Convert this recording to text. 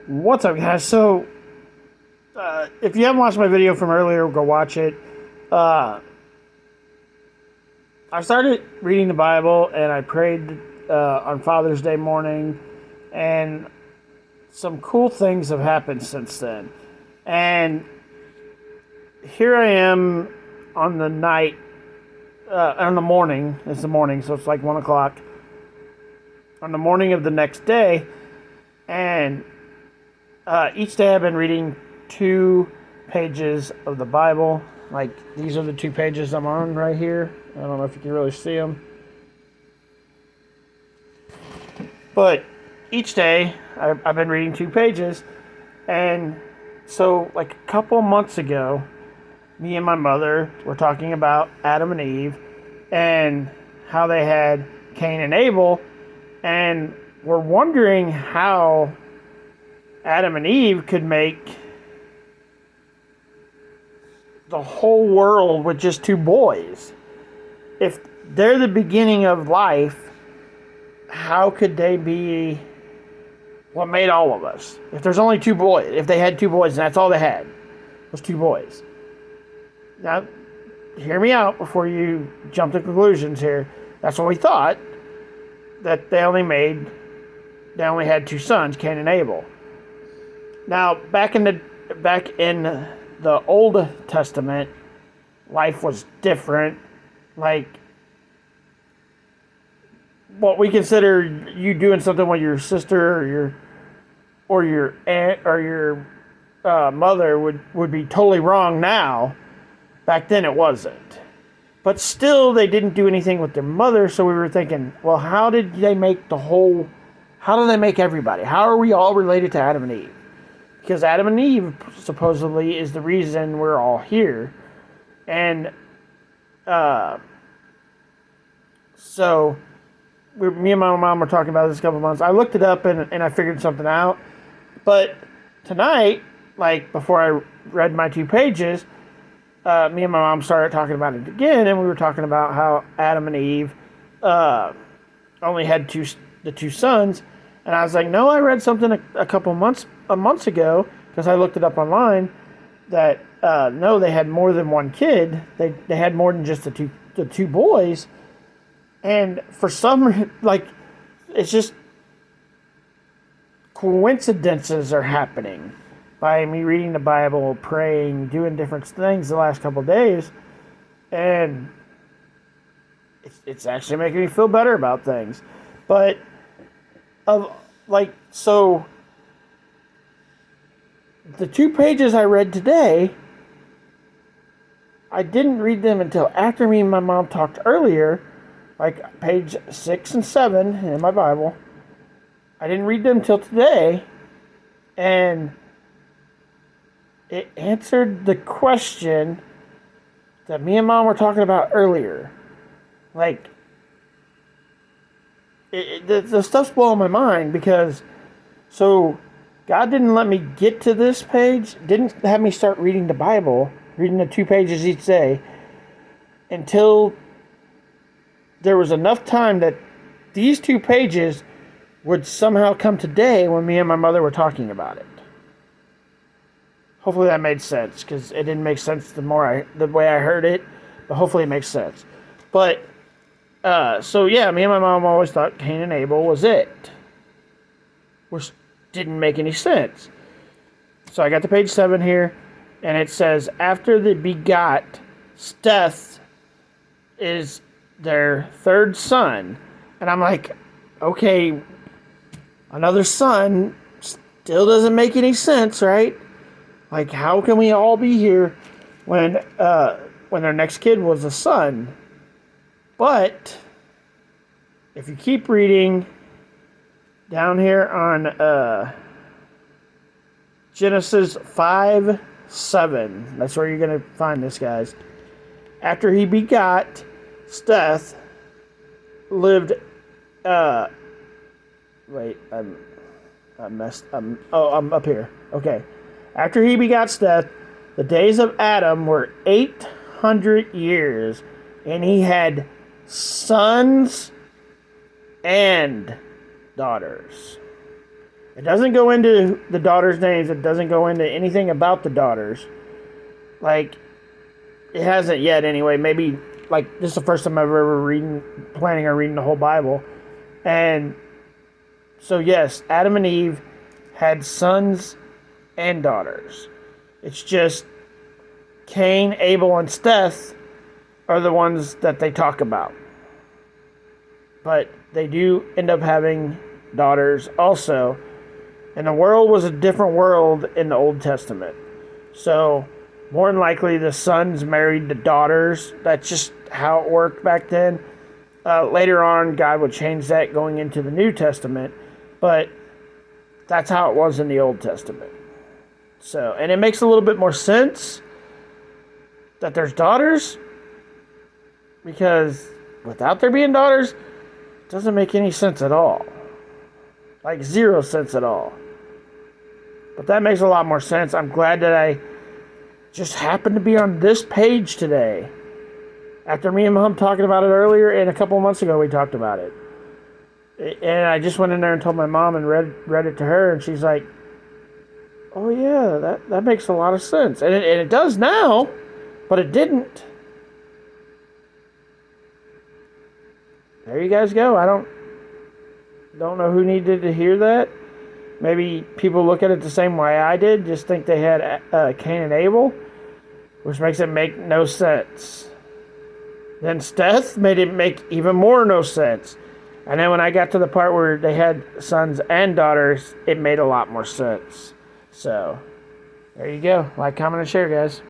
What's up, guys? So, if you haven't watched my video from earlier, go watch it. Uh, I started reading the Bible and I prayed on Father's Day morning, and some cool things have happened since then. And here I am on the night, on the morning. It's the morning, so it's like 1 o'clock. On the morning of the next day, and each day I've been reading 2 pages of the Bible. Like, these are the 2 pages I'm on right here. I don't know if you can really see them. But each day I've been reading 2 pages. And so, like a couple months ago, me and my mother were talking about Adam and Eve and how they had Cain and Abel. And we're wondering how Adam and Eve could make the whole world with just 2 boys. If they're the beginning of life, how could they be what made all of us? If there's only 2 boys, if they had 2 boys and that's all they had, was 2 boys. Now, hear me out before you jump to conclusions here. That's what we thought, that they only had 2 sons, Cain and Abel. Now, back in the Old Testament, life was different. Like, what we consider you doing something with your sister or your aunt or your mother would be totally wrong now. Back then it wasn't. But still, they didn't do anything with their mother, so we were thinking, well, how do they make everybody? How are we all related to Adam and Eve? Because Adam and Eve supposedly is the reason we're all here. And so me and my mom were talking about this a couple of months. I looked it up and I figured something out. But tonight, like before I read my 2 pages, me and my mom started talking about it again, and we were talking about how Adam and Eve only had the 2 sons. And I was like, no, I read something a couple months ago, because I looked it up online, that no, they had more than 1 kid. They had more than just the two boys. And for some, like, it's just coincidences are happening by me reading the Bible, praying, doing different things the last couple of days, and it's actually making me feel better about things. But so the 2 pages I read today, I didn't read them until after me and my mom talked earlier, like page 6 and 7 in my Bible. I didn't read them till today, and it answered the question that me and mom were talking about earlier. Like, the stuff's blowing my mind, because so God didn't let me get to this page, didn't have me start reading the Bible, reading the 2 pages each day, until there was enough time that these 2 pages would somehow come today when me and my mother were talking about it. Hopefully that made sense, because it didn't make sense the way I heard it, but hopefully it makes sense. But so yeah, me and my mom always thought Cain and Abel was it, which didn't make any sense. So I got to page 7 here, and it says, after the begot, Seth is their 3rd son. And I'm like, okay, another son still doesn't make any sense, right? Like, how can we all be here when their next kid was a son? But if you keep reading down here on Genesis 5:7, that's where you're going to find this, guys. After he begot, Seth lived. Wait, I'm up here. Okay. After he begot Seth, the days of Adam were 800 years, and he had sons and daughters. It doesn't go into the daughters' names. It doesn't go into anything about the daughters. Like, it hasn't yet anyway. Maybe, like, this is the first time I've ever planning on reading the whole Bible. And so, yes, Adam and Eve had sons and daughters. It's just Cain, Abel, and Seth are the ones that they talk about. But they do end up having daughters also. And the world was a different world in the Old Testament. So, more than likely, the sons married the daughters. That's just how it worked back then. Later on, God would change that going into the New Testament. But that's how it was in the Old Testament. So, and it makes a little bit more sense that there's daughters. Because without there being daughters, it doesn't make any sense at all. Like, zero sense at all. But that makes a lot more sense. I'm glad that I just happened to be on this page today. After me and Mom talking about it earlier, and a couple of months ago we talked about it. And I just went in there and told my mom and read it to her, and she's like, oh yeah, that makes a lot of sense. And it does now, but it didn't. There you guys go. I don't know who needed to hear that. Maybe people look at it the same way I did, just think they had Cain and Abel, which makes it make no sense. Then Seth made it make even more no sense. And then when I got to the part where they had sons and daughters, it made a lot more sense. So, there you go. Like, comment, and share, guys.